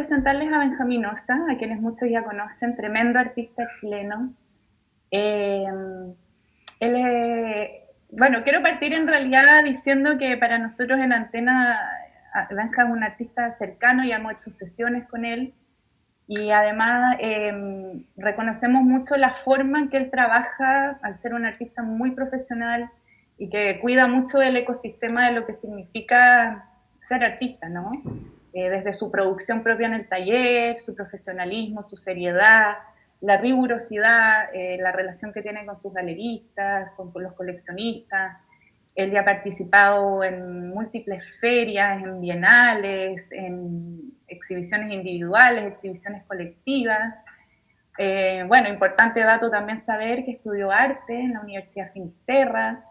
presentarles a Benjamín Ossa, a quienes muchos ya conocen, tremendo artista chileno. Eh, bueno, quiero partir en realidad diciendo que para nosotros en Antena, Benja es un artista cercano y hemos hecho sesiones con él. Y además reconocemos mucho la forma en que él trabaja, al ser un artista muy profesional y que cuida mucho del ecosistema de lo que significa ser artista, ¿no? Desde su producción propia en el taller, su profesionalismo, su seriedad, la rigurosidad, la relación que tiene con sus galeristas, con los coleccionistas. Él ya ha participado en múltiples ferias, en bienales, en exhibiciones individuales, exhibiciones colectivas. Bueno, importante dato también saber que estudió arte en la Universidad Finisterra,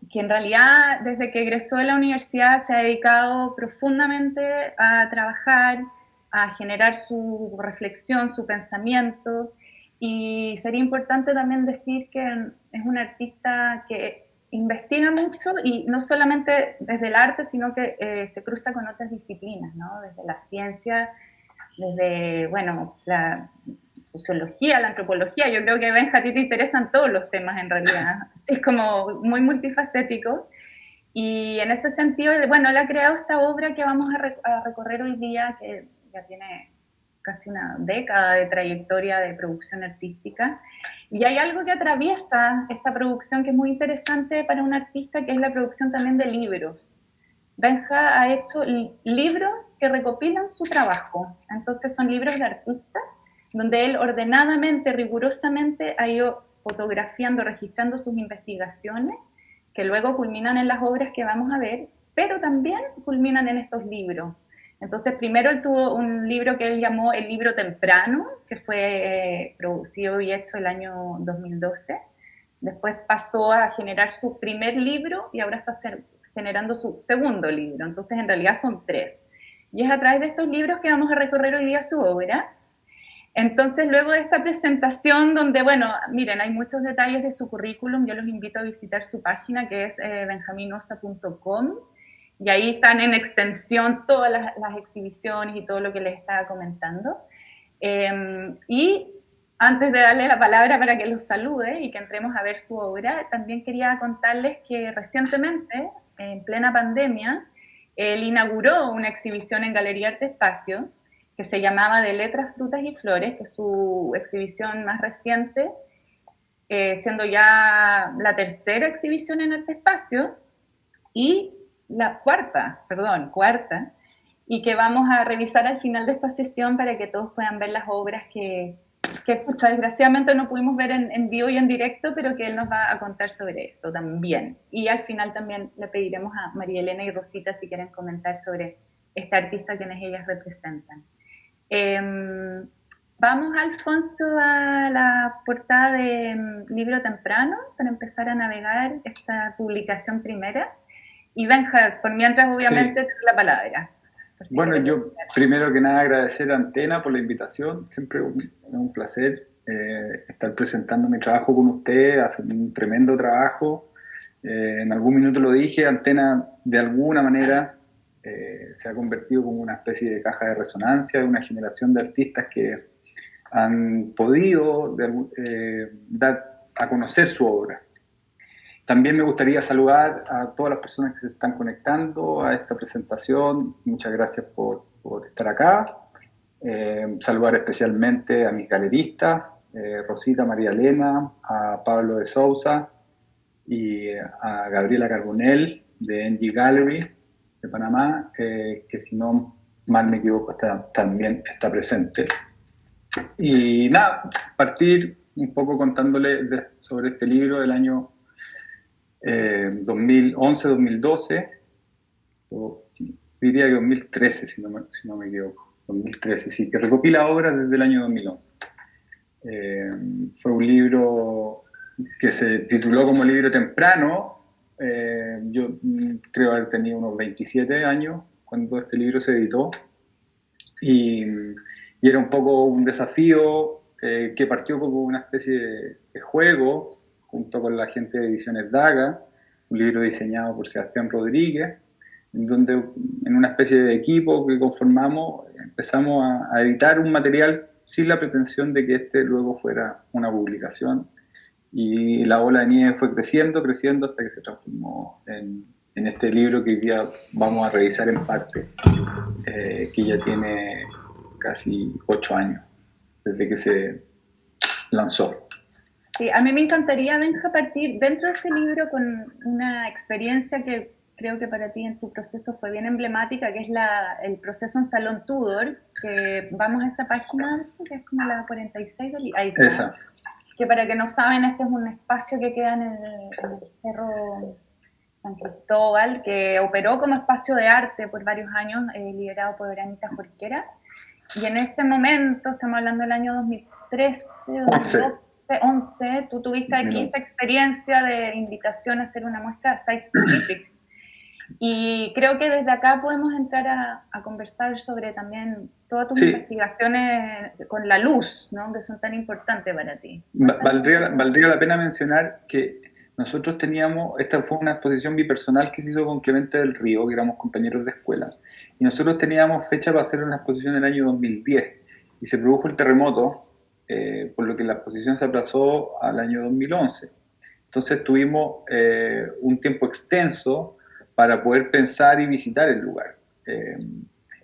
que en realidad desde que egresó de la universidad se ha dedicado profundamente a trabajar, a generar su reflexión, su pensamiento, y sería importante también decir que es un artista que investiga mucho y no solamente desde el arte, sino que se cruza con otras disciplinas, ¿no? Desde la ciencia, desde, bueno, la sociología, la antropología. Yo creo que Benja, a ti te interesan todos los temas en realidad. Es como muy multifacético. Y en ese sentido, bueno, él ha creado esta obra que vamos a recorrer hoy día, que ya tiene casi una década de trayectoria de producción artística. Y hay algo que atraviesa esta producción que es muy interesante para un artista, que es la producción también de libros. Benja ha hecho libros que recopilan su trabajo. Entonces son libros de artistas, donde él ordenadamente, rigurosamente ha ido fotografiando, registrando sus investigaciones, que luego culminan en las obras que vamos a ver, pero también culminan en estos libros. Entonces, primero él tuvo un libro que él llamó El Libro Temprano, que fue producido y hecho el año 2012. Después pasó a generar su primer libro y ahora está generando su segundo libro. Entonces, en realidad son 3. Y es a través de estos libros que vamos a recorrer hoy día su obra. Entonces, luego de esta presentación, donde, bueno, miren, hay muchos detalles de su currículum, yo los invito a visitar su página, que es benjaminosa.com, y ahí están en extensión todas las exhibiciones y todo lo que les estaba comentando. Y antes de darle la palabra para que los salude y que entremos a ver su obra, también quería contarles que recientemente, en plena pandemia, él inauguró una exhibición en Galería Arte Espacio, que se llamaba De Letras, Frutas y Flores, que es su exhibición más reciente, siendo ya la tercera exhibición en Arte Espacio, y la cuarta, y que vamos a revisar al final de esta sesión para que todos puedan ver las obras que pucha, desgraciadamente no pudimos ver en vivo y en directo, pero que él nos va a contar sobre eso también. Y al final también le pediremos a María Elena y Rosita si quieren comentar sobre este artista quienes ellas representan. Vamos, Alfonso, a la portada de Libro Temprano para empezar a navegar esta publicación primera. Y Benja, por mientras, obviamente, Sí. te doy la palabra. Si bueno, yo primero que nada agradecer a Antena por la invitación. Siempre es un placer estar presentando mi trabajo con usted. Hace un tremendo trabajo. En algún minuto lo dije, Antena de alguna manera se ha convertido como una especie de caja de resonancia de una generación de artistas que han podido dar a conocer su obra. También me gustaría saludar a todas las personas que se están conectando a esta presentación. Muchas gracias por estar acá. Saludar especialmente a mis galeristas, Rosita, María Elena, a Pablo de Sousa y a Gabriela Carbonell de NG Gallery de Panamá, que si no mal me equivoco también está presente. Y nada, partir un poco contándole sobre este libro del año 2011-2012, diría que 2013, si no me equivoco, 2013, sí, que recopila obras desde el año 2011. Fue un libro que se tituló como Libro Temprano. Yo creo haber tenido unos 27 años cuando este libro se editó, y era un poco un desafío que partió como una especie de juego junto con la gente de Ediciones Daga, un libro diseñado por Sebastián Rodríguez, donde en una especie de equipo que conformamos empezamos a editar un material sin la pretensión de que este luego fuera una publicación. Y la bola de nieve fue creciendo, creciendo hasta que se transformó en este libro que hoy día vamos a revisar en parte, que ya tiene casi 8 años desde que se lanzó. Sí, a mí me encantaría, Benja, partir dentro de este libro con una experiencia que creo que para ti en tu proceso fue bien emblemática, que es el proceso en Salón Tudor, que vamos a esa página, que es como la 46 del... Ahí está. Esa. Que para que no saben, este es un espacio que queda en el Cerro San Cristóbal, que operó como espacio de arte por varios años, liderado por Verónica Jorquera. Y en este momento, estamos hablando del año 2013, 2011, tú tuviste aquí esta experiencia de invitación a hacer una muestra site specific. Y creo que desde acá podemos entrar a conversar sobre también todas tus investigaciones con la luz, ¿no? Que son tan importantes para ti. Valdría la pena mencionar que nosotros teníamos, esta fue una exposición bipersonal que se hizo con Clemente del Río, que éramos compañeros de escuela, y nosotros teníamos fecha para hacer una exposición en el año 2010, y se produjo el terremoto, por lo que la exposición se aplazó al año 2011. Entonces tuvimos un tiempo extenso para poder pensar y visitar el lugar.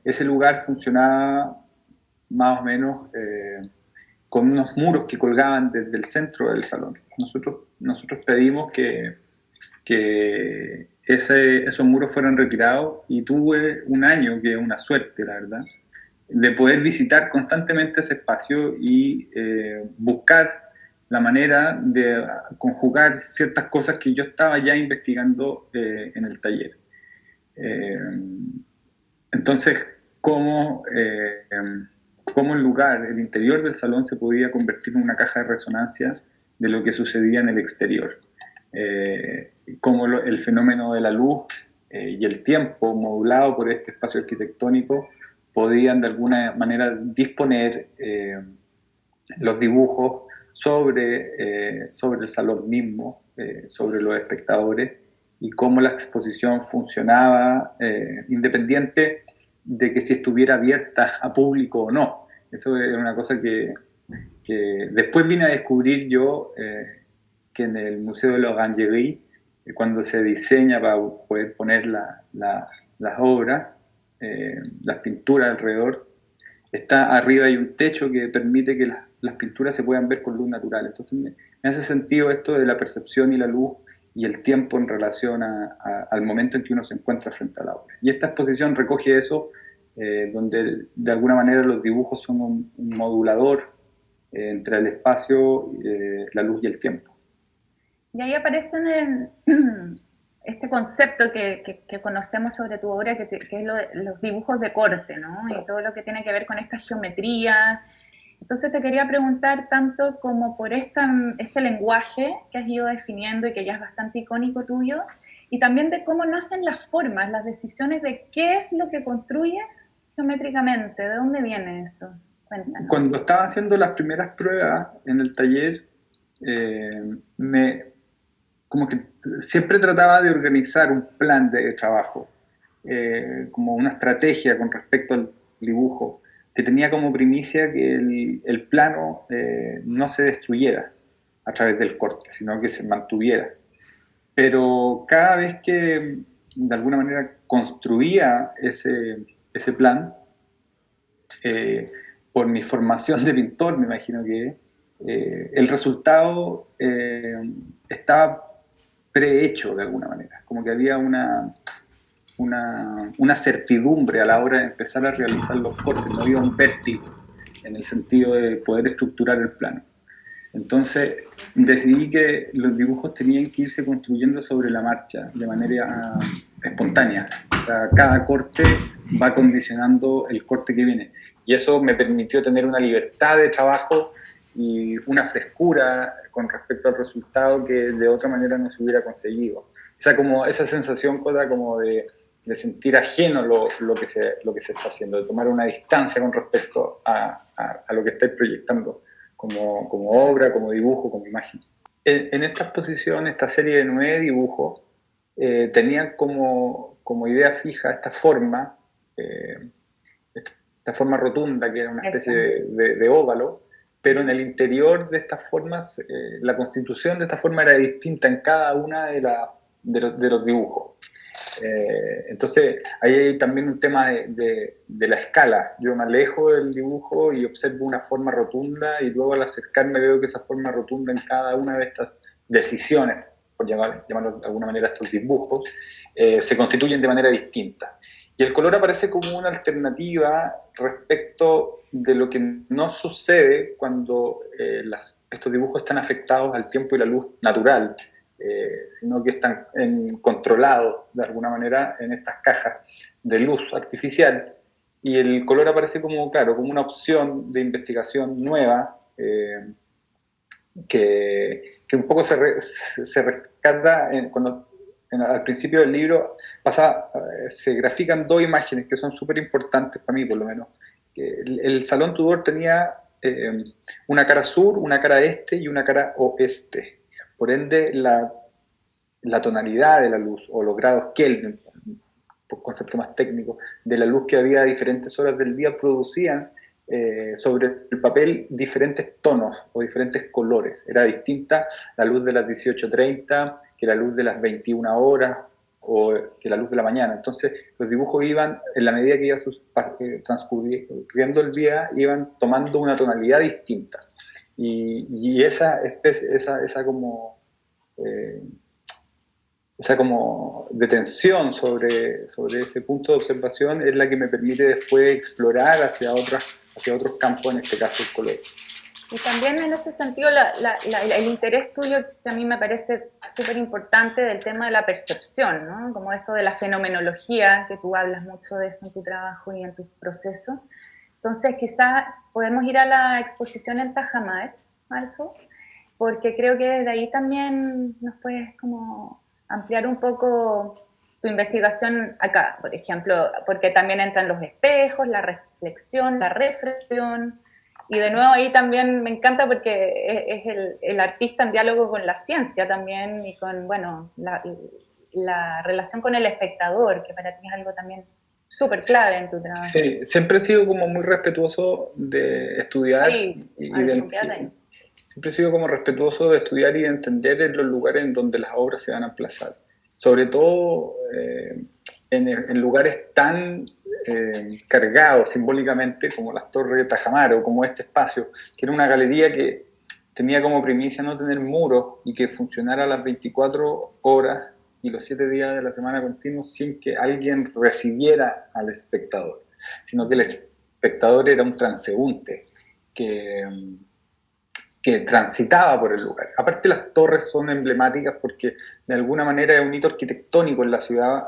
Ese lugar funcionaba más o menos con unos muros que colgaban desde el centro del salón. Nosotros pedimos que esos muros fueran retirados y tuve un año, que es una suerte, la verdad, de poder visitar constantemente ese espacio y buscar la manera de conjugar ciertas cosas que yo estaba ya investigando en el taller. Entonces, cómo el lugar, el interior del salón se podía convertir en una caja de resonancia de lo que sucedía en el exterior. Cómo el fenómeno de la luz y el tiempo modulado por este espacio arquitectónico podían de alguna manera disponer los dibujos sobre el salón mismo, sobre los espectadores, y cómo la exposición funcionaba independiente de que si estuviera abierta a público o no. Eso es una cosa que después vine a descubrir yo, que en el Museo de l'Orangerie, cuando se diseña para poder poner las obras, las pinturas alrededor, está arriba hay un techo que permite que las pinturas se puedan ver con luz natural. Entonces me hace sentido esto de la percepción y la luz y el tiempo en relación al momento en que uno se encuentra frente a la obra. Y esta exposición recoge eso, donde de alguna manera los dibujos son un modulador entre el espacio, la luz y el tiempo. Y ahí aparecen este concepto que conocemos sobre tu obra, que es los dibujos de corte, ¿no? Y todo lo que tiene que ver con esta geometría. Entonces te quería preguntar tanto como por este lenguaje que has ido definiendo y que ya es bastante icónico tuyo, y también de cómo nacen las formas, las decisiones de qué es lo que construyes geométricamente, ¿de dónde viene eso? Cuéntanos. Cuando estaba haciendo las primeras pruebas en el taller, como que siempre trataba de organizar un plan de trabajo, como una estrategia con respecto al dibujo, que tenía como primicia que el plano no se destruyera a través del corte, sino que se mantuviera. Pero cada vez que de alguna manera construía ese plan, por mi formación de pintor, me imagino que el resultado estaba prehecho de alguna manera, como que había una certidumbre a la hora de empezar a realizar los cortes, no había un vértigo en el sentido de poder estructurar el plano. Entonces decidí que los dibujos tenían que irse construyendo sobre la marcha, de manera espontánea. O sea, cada corte va condicionando el corte que viene. Y eso me permitió tener una libertad de trabajo y una frescura con respecto al resultado que de otra manera no se hubiera conseguido. Esa sensación como de sentir ajeno lo que se está haciendo, de tomar una distancia con respecto a lo que estáis proyectando como obra, como dibujo, como imagen. En esta exposición, esta serie de 9 dibujos, tenían como como idea fija esta forma rotunda, que era una especie de óvalo, pero en el interior de estas formas, la constitución de esta forma era distinta en cada una de los dibujos. Entonces, ahí hay también un tema de la escala. Yo me alejo del dibujo y observo una forma rotunda, y luego al acercarme veo que esa forma rotunda en cada una de estas decisiones, por llamarlo de alguna manera, estos dibujos, se constituyen de manera distinta. Y el color aparece como una alternativa respecto de lo que no sucede cuando estos dibujos están afectados al tiempo y la luz natural, sino que están controlados de alguna manera en estas cajas de luz artificial. Y el color aparece como, claro, como una opción de investigación nueva, que un poco se rescata cuando al principio del libro se grafican dos imágenes que son súper importantes para mí, por lo menos. El Salón Tudor tenía una cara sur, una cara este y una cara oeste. Por ende, la tonalidad de la luz, o los grados Kelvin, por concepto más técnico, de la luz que había a diferentes horas del día, producían sobre el papel diferentes tonos o diferentes colores. Era distinta la luz de las 18:30 que la luz de las 21 horas o que la luz de la mañana. Entonces los dibujos iban, en la medida que iba transcurriendo el día, iban tomando una tonalidad distinta. Y esa como detención sobre ese punto de observación es la que me permite después explorar hacia otros campos, en este caso el color. Y también en ese sentido el interés tuyo, que a mí me parece súper importante, del tema de la percepción, ¿no? Como esto de la fenomenología, que tú hablas mucho de eso en tu trabajo y en tus procesos. Entonces quizás podemos ir a la exposición en Tajamar, Marzo, porque creo que desde ahí también nos puedes como ampliar un poco tu investigación acá, por ejemplo, porque también entran los espejos, la reflexión, la reflexión, y de nuevo ahí también me encanta porque es el artista en diálogo con la ciencia también, y con, bueno, la relación con el espectador, que para ti es algo también súper clave en tu trabajo. Sí, siempre he sido como muy respetuoso de estudiar siempre he sido como respetuoso de estudiar y de entender en los lugares en donde las obras se van a emplazar. Sobre todo en lugares tan cargados simbólicamente como las Torres de Tajamar o como este espacio, que era una galería que tenía como primicia no tener muros y que funcionara a las 24 horas y los 7 días de la semana continuos sin que alguien recibiera al espectador, sino que el espectador era un transeúnte que transitaba por el lugar. Aparte, las torres son emblemáticas porque de alguna manera es un hito arquitectónico en la ciudad.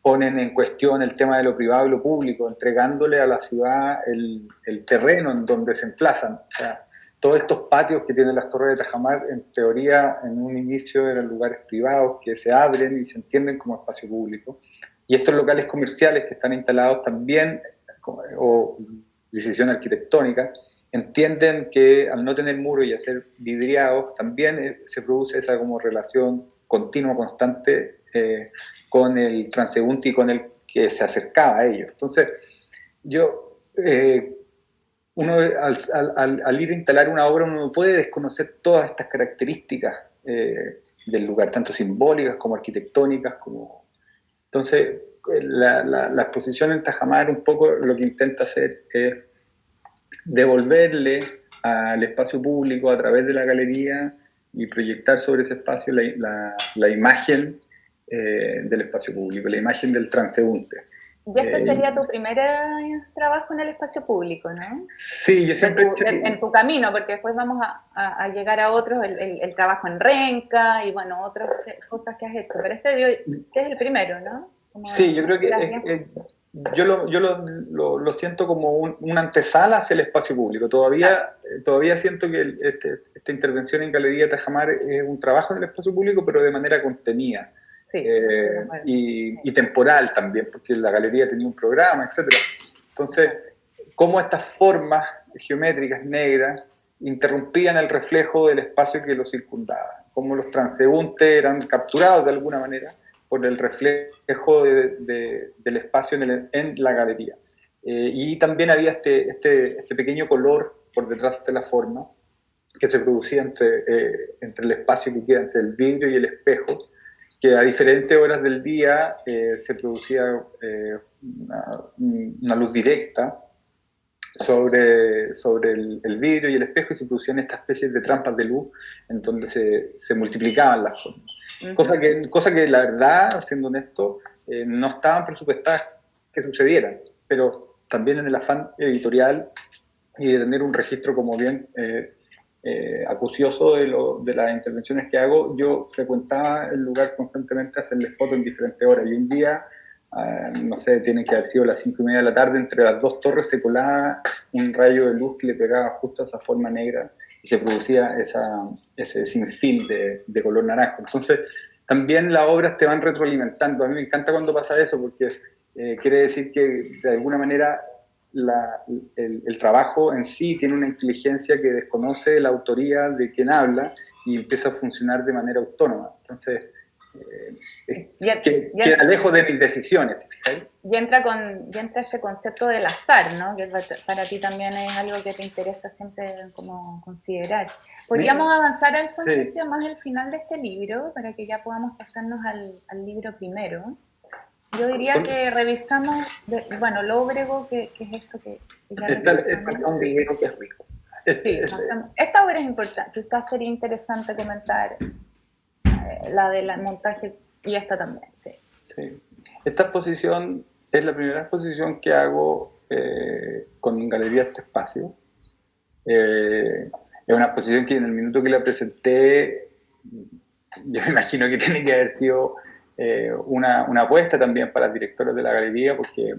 Ponen en cuestión el tema de lo privado y lo público, entregándole a la ciudad el terreno en donde se emplazan. O sea, todos estos patios que tienen las Torres de Tajamar, en teoría, en un inicio eran lugares privados que se abren y se entienden como espacio público. Y estos locales comerciales que están instalados también, o decisión arquitectónica, entienden que al no tener muros y a ser vidriados, también se produce esa como relación continua, constante, con el transeúnte y con el que se acercaba a ellos. Entonces, uno al ir a instalar una obra, uno no puede desconocer todas estas características del lugar, tanto simbólicas como arquitectónicas. Entonces, la exposición en Tajamar un poco lo que intenta hacer es devolverle al espacio público a través de la galería y proyectar sobre ese espacio la imagen del espacio público, la imagen del transeúnte. Y este sería tu primer trabajo en el espacio público, ¿no? Sí, yo siempre... En tu camino, porque después vamos a llegar a otros, el trabajo en Renca y, bueno, otras cosas que has hecho. Pero este es el primero, ¿no? Sí, yo creo que yo lo siento como una antesala hacia el espacio público. Todavía siento que esta intervención en Galería Tajamar es un trabajo en el espacio público, pero de manera contenida. Sí, y temporal también, porque la galería tenía un programa, etc. Entonces, cómo estas formas geométricas negras interrumpían el reflejo del espacio que lo circundaba, cómo los transeúntes eran capturados de alguna manera por el reflejo del espacio en la galería. Y también había este pequeño color por detrás de la forma que se producía entre el espacio que queda entre el vidrio y el espejo, que a diferentes horas del día se producía una luz directa sobre el vidrio y el espejo, y se producían estas especies de trampas de luz en donde se multiplicaban las formas. Cosa que la verdad, siendo honesto, no estaban presupuestadas que sucedieran, pero también en el afán editorial y de tener un registro como bien acucioso de las intervenciones que hago, yo frecuentaba el lugar constantemente a hacerle fotos en diferentes horas, y un día, no sé, tiene que haber sido las 5:30 de la tarde, entre las dos torres se colaba un rayo de luz que le pegaba justo a esa forma negra y se producía ese sinfín de color naranjo. Entonces, también las obras te van retroalimentando. A mí me encanta cuando pasa eso, porque quiere decir que de alguna manera el trabajo en sí tiene una inteligencia que desconoce la autoría de quien habla y empieza a funcionar de manera autónoma. Entonces, queda lejos de mis decisiones, ¿te fijas? Y entra ese concepto del azar, ¿no? Que para ti también es algo que te interesa siempre como considerar. ¿Podríamos avanzar, Alfonso, hacia más el final de este libro, para que ya podamos pasarnos al libro primero? Yo diría que revisamos, Lóbrego, que es esto que ya revisamos. Un libro que es rico. Esta obra es importante, quizás sería interesante comentar la del montaje, y esta también, sí. Esta exposición es la primera exposición que hago con Galería Este Espacio. Es una exposición que en el minuto que la presenté, yo me imagino que tiene que haber sido una apuesta también para los directores de la galería, porque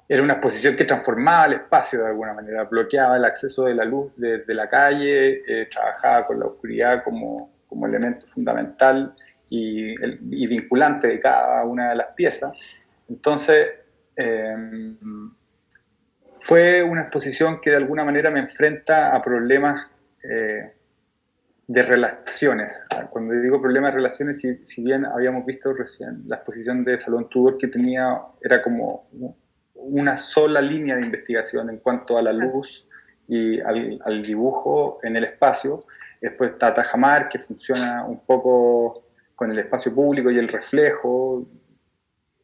era una exposición que transformaba el espacio de alguna manera, bloqueaba el acceso de la luz desde la calle, trabajaba con la oscuridad como elemento fundamental y vinculante de cada una de las piezas. Entonces, fue una exposición que de alguna manera me enfrenta a problemas de relaciones. Cuando digo problemas de relaciones, si bien habíamos visto recién la exposición de Salón Tudor, que era como una sola línea de investigación en cuanto a la luz y al dibujo en el espacio. Después está Tajamar, que funciona un poco con el espacio público y el reflejo,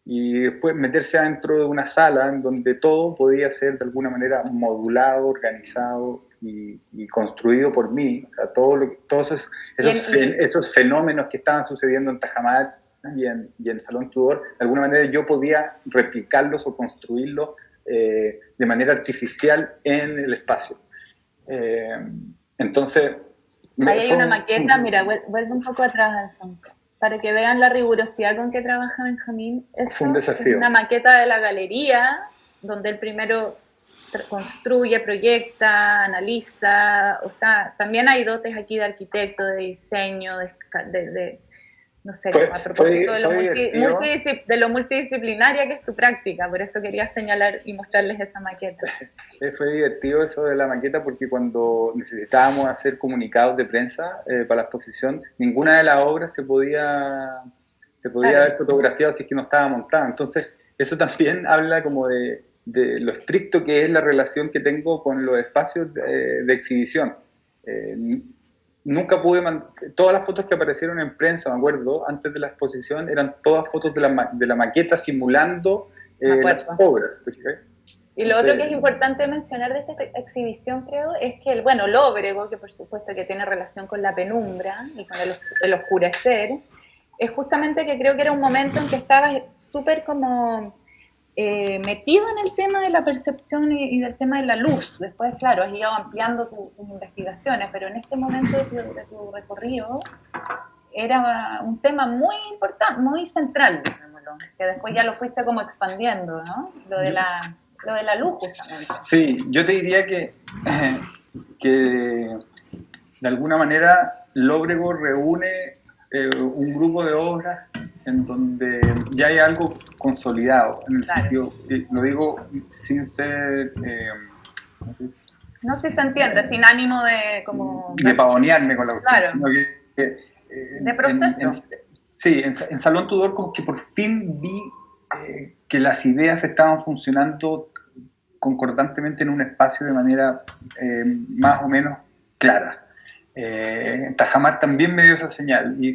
y después meterse adentro de una sala en donde todo podía ser de alguna manera modulado, organizado y construido por mí. O sea, todos esos fenómenos que estaban sucediendo en Tajamar y en Salón Tudor, de alguna manera yo podía replicarlos o construirlos de manera artificial en el espacio. Entonces... Ahí hay una maqueta, mira, vuelve un poco atrás, Alfonso, para que vean la rigurosidad con que trabaja Benjamín. Fue un desafío. Es una maqueta de la galería, donde él primero construye, proyecta, analiza, o sea, también hay dotes aquí de arquitecto, de diseño, no sé, a propósito de lo multidisciplinaria que es tu práctica, por eso quería señalar y mostrarles esa maqueta. Fue divertido eso de la maqueta, porque cuando necesitábamos hacer comunicados de prensa para la exposición, ninguna de las obras se podía haber fotografiado si es que no estaba montada. Entonces, eso también habla como de lo estricto que es la relación que tengo con los espacios de exhibición. Nunca pude todas las fotos que aparecieron en prensa, me acuerdo, antes de la exposición, eran todas fotos de la maqueta simulando las obras. Y lo otro que es importante mencionar de esta exhibición, creo, es que el Lóbrego, que por supuesto que tiene relación con la penumbra y con el oscurecer, es justamente que creo que era un momento en que estabas súper como metido en el tema de la percepción y del tema de la luz. Después, claro, has ido ampliando tus investigaciones, pero en este momento de tu recorrido era un tema muy importante, muy central, digámoslo, que después ya lo fuiste como expandiendo, ¿no? Lo de la luz, justamente. Sí, yo te diría que de alguna manera Lóbrego reúne un grupo de obras en donde ya hay algo consolidado, en el sentido, lo digo sin ser... no sé si se entiende, sin ánimo de pavonearme con la cuestión, claro. sino que de proceso. Sí, en Salón Tudor como que por fin vi que las ideas estaban funcionando concordantemente en un espacio de manera más o menos clara. Tajamar también me dio esa señal. Y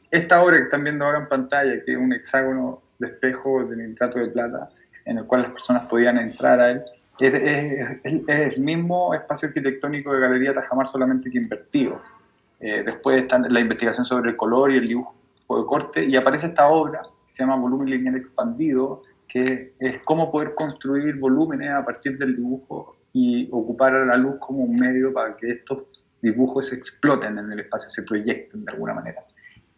esta obra que están viendo ahora en pantalla, que es un hexágono de espejo de nitrato de plata, en el cual las personas podían entrar a él, es el mismo espacio arquitectónico de Galería Tajamar, solamente que invertido. Después está la investigación sobre el color y el dibujo de corte, y aparece esta obra que se llama Volumen Lineal Expandido, que es cómo poder construir volúmenes a partir del dibujo y ocupar a la luz como un medio para que estos dibujos exploten en el espacio, se proyecten de alguna manera.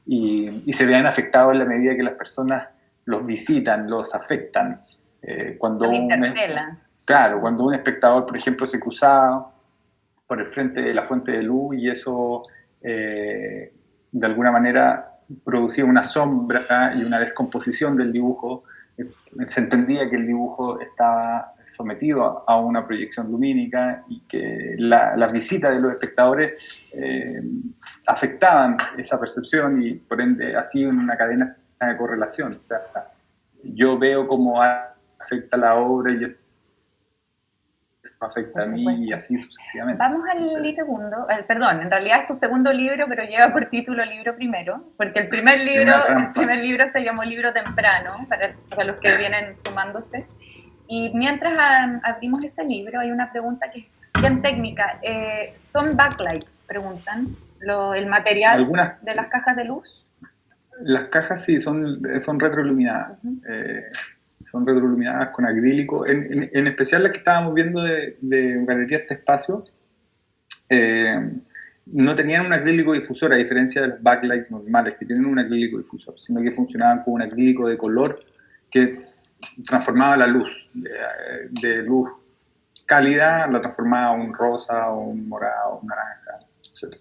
Y se vean afectados en la medida que las personas los visitan, los afectan. Cuando claro, cuando un espectador, por ejemplo, se cruzaba por el frente de la fuente de luz y eso de alguna manera producía una sombra y una descomposición del dibujo, se entendía que el dibujo estaba sometido a una proyección lumínica y que la visita de los espectadores afectaban esa percepción y por ende así en una cadena de correlación. O sea, yo veo cómo afecta la obra y afecta a mí y así sucesivamente. Vamos al segundo, perdón, en realidad es tu segundo libro, pero lleva por título Libro Primero, porque el primer libro se llamó Libro Temprano, para los que vienen sumándose. Y mientras abrimos ese libro, hay una pregunta que es bien técnica. ¿Son backlights? Preguntan. ¿El material de las cajas de luz? Las cajas sí, son retroiluminadas. Son retroiluminadas con acrílico, en especial las que estábamos viendo de Galería Este Espacio, no tenían un acrílico difusor, a diferencia de los backlights normales, que tienen un acrílico difusor, sino que funcionaban con un acrílico de color que transformaba la luz, de luz cálida, la transformaba en un rosa, o un morado, un naranja, etc.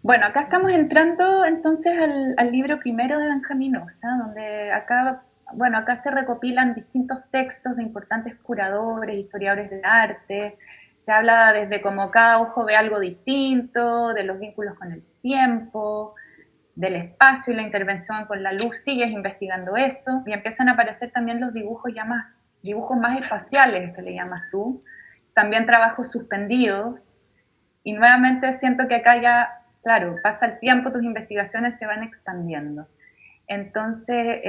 Bueno, acá estamos entrando entonces al libro primero de Benjamín Ossa, donde acá se recopilan distintos textos de importantes curadores, historiadores del arte. Se habla desde cómo cada ojo ve algo distinto, de los vínculos con el tiempo, del espacio y la intervención con la luz. Sigues investigando eso y empiezan a aparecer también los dibujos dibujos más espaciales, que le llamas tú. También trabajos suspendidos. Y nuevamente siento que acá ya, claro, pasa el tiempo, tus investigaciones se van expandiendo. Entonces,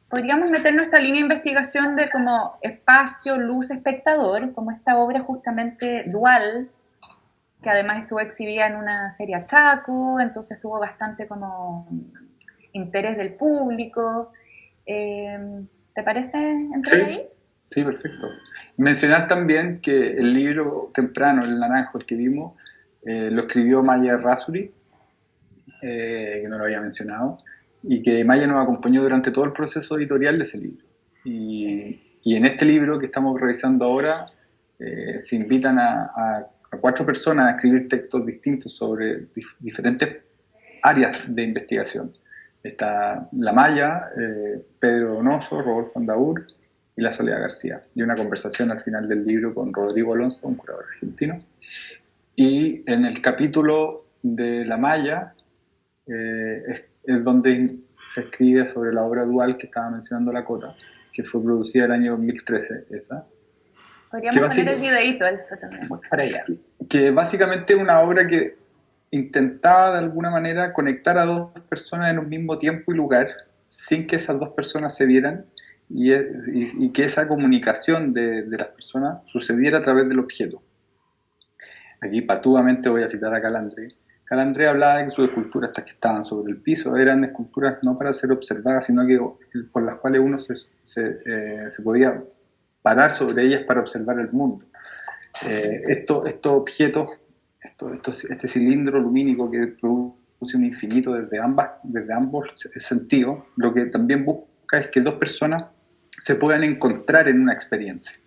podríamos meter nuestra línea de investigación de como espacio, luz, espectador, como esta obra justamente dual, que además estuvo exhibida en una feria Chaco, entonces tuvo bastante como interés del público. ¿Te parece entrar ahí? Sí, perfecto. Mencionar también que el libro temprano, El Naranjo, el que vimos, lo escribió Maya Errázuriz, que no lo había mencionado, y que Maya nos acompañó durante todo el proceso editorial de ese libro. Y en este libro que estamos revisando ahora, se invitan a 4 personas a escribir textos distintos sobre diferentes áreas de investigación. Está la Maya, Pedro Donoso, Rodolfo Andaur y la Soledad García. Y una conversación al final del libro con Rodrigo Alonso, un curador argentino. Y en el capítulo de la Maya es donde se escribe sobre la obra dual que estaba mencionando la Cota, que fue producida el año 2013, esa. Podríamos poner el videíto también. Para allá. Que básicamente es una obra que intentaba de alguna manera conectar a 2 personas en un mismo tiempo y lugar, sin que esas 2 personas se vieran, y que esa comunicación de las personas sucediera a través del objeto. Aquí patudamente voy a citar a Calandré. Calandré hablaba de que sus esculturas, estas que estaban sobre el piso, eran esculturas no para ser observadas, sino que por las cuales uno se podía parar sobre ellas para observar el mundo. Estos objetos, este cilindro lumínico que produce un infinito desde ambos sentidos, lo que también busca es que 2 personas se puedan encontrar en una experiencia,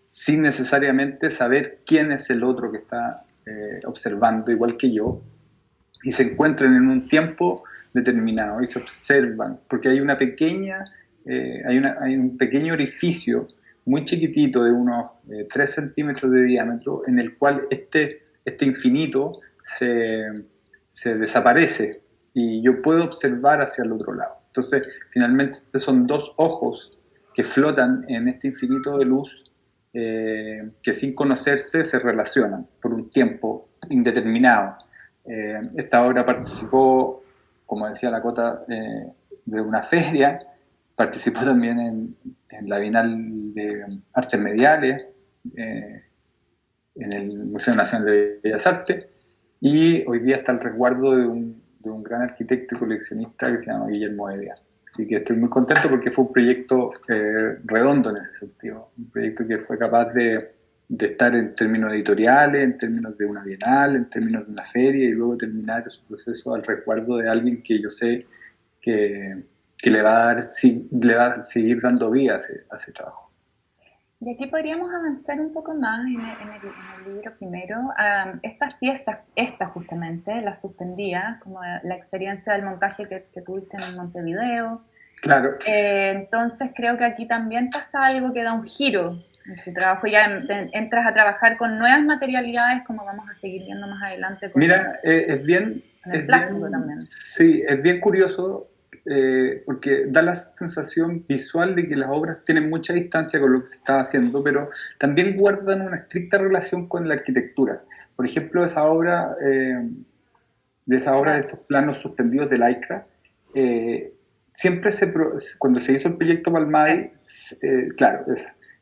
sin necesariamente saber quién es el otro que está observando, igual que yo, y se encuentran en un tiempo determinado y se observan, porque hay hay un pequeño orificio muy chiquitito de unos 3 centímetros de diámetro, en el cual este infinito se desaparece y yo puedo observar hacia el otro lado. Entonces, finalmente son dos ojos que flotan en este infinito de luz que sin conocerse se relacionan por un tiempo indeterminado. Esta obra participó, como decía la Cota, de una feria, participó también en la Bienal de Artes Mediales, en el Museo Nacional de Bellas Artes, y hoy día está el resguardo de un gran arquitecto y coleccionista que se llama Guillermo Heredia. Así que estoy muy contento porque fue un proyecto redondo en ese sentido, un proyecto que fue capaz de estar en términos editoriales, en términos de una bienal, en términos de una feria y luego terminar su proceso al resguardo de alguien que yo sé que, que le, va a dar, le va a seguir dando vida a ese trabajo. Y aquí podríamos avanzar un poco más en el libro primero. Estas piezas, esta justamente, la suspendía, como la experiencia del montaje que tuviste en Montevideo. Claro. Entonces creo que aquí también pasa algo que da un giro en tu trabajo. Ya entras a trabajar con nuevas materialidades, como vamos a seguir viendo más adelante. Mira, es bien... Con el plástico también. Sí, es bien curioso porque da la sensación visual de que las obras tienen mucha distancia con lo que se estaba haciendo, pero también guardan una estricta relación con la arquitectura. Por ejemplo, esa obra, de esos planos suspendidos de Lycra, siempre cuando se hizo el proyecto Palmadi, claro,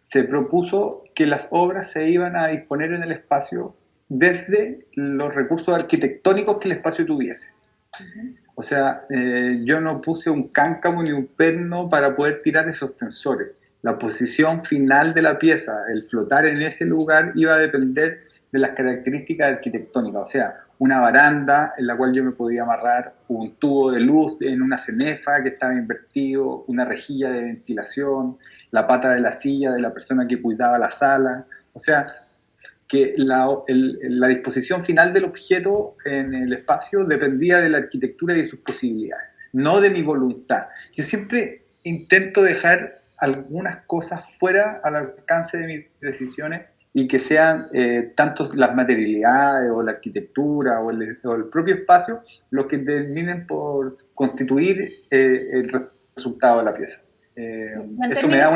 se propuso que las obras se iban a disponer en el espacio desde los recursos arquitectónicos que el espacio tuviese. Uh-huh. O sea, yo no puse un cáncamo ni un perno para poder tirar esos tensores. La posición final de la pieza, el flotar en ese lugar, iba a depender de las características arquitectónicas. O sea, una baranda en la cual yo me podía amarrar un tubo de luz en una cenefa que estaba invertido, una rejilla de ventilación, la pata de la silla de la persona que cuidaba la sala. O sea, que la disposición final del objeto en el espacio dependía de la arquitectura y de sus posibilidades, no de mi voluntad. Yo siempre intento dejar algunas cosas fuera al alcance de mis decisiones y que sean tanto las materialidades o la arquitectura o el propio espacio los que terminen por constituir el resultado de la pieza. Eso me da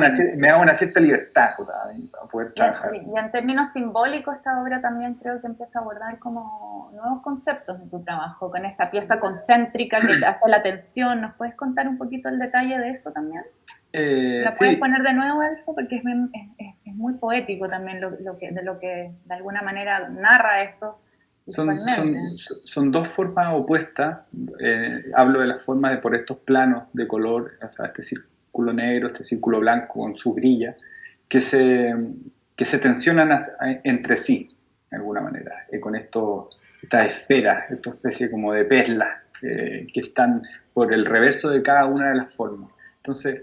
una cierta libertad para poder trabajar. Y en términos simbólicos, esta obra también creo que empieza a abordar como nuevos conceptos en tu trabajo, con esta pieza concéntrica que te hace la tensión. ¿Nos puedes contar un poquito el detalle de eso también? ¿La puedes poner de nuevo, Elfo? Porque es muy poético también de lo que de alguna manera narra esto. Son dos formas opuestas. Hablo de las formas por estos planos de color, o sea, este círculo negro, este círculo blanco con su grilla, que se tensionan entre sí, de alguna manera, con estas esferas, esta especie como de perlas que están por el reverso de cada una de las formas. Entonces,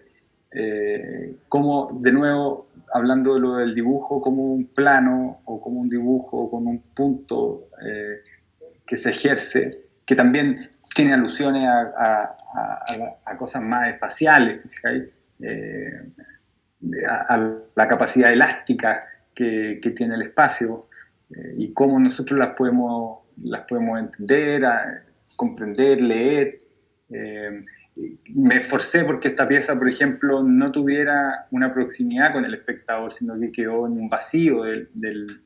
como de nuevo, hablando de lo del dibujo, como un plano o como un dibujo con un punto que se ejerce, que también tiene alusiones a cosas más espaciales, a la capacidad elástica que tiene el espacio y cómo nosotros las podemos entender, comprender, leer. Me esforcé porque esta pieza, por ejemplo, no tuviera una proximidad con el espectador, sino que quedó en un vacío. En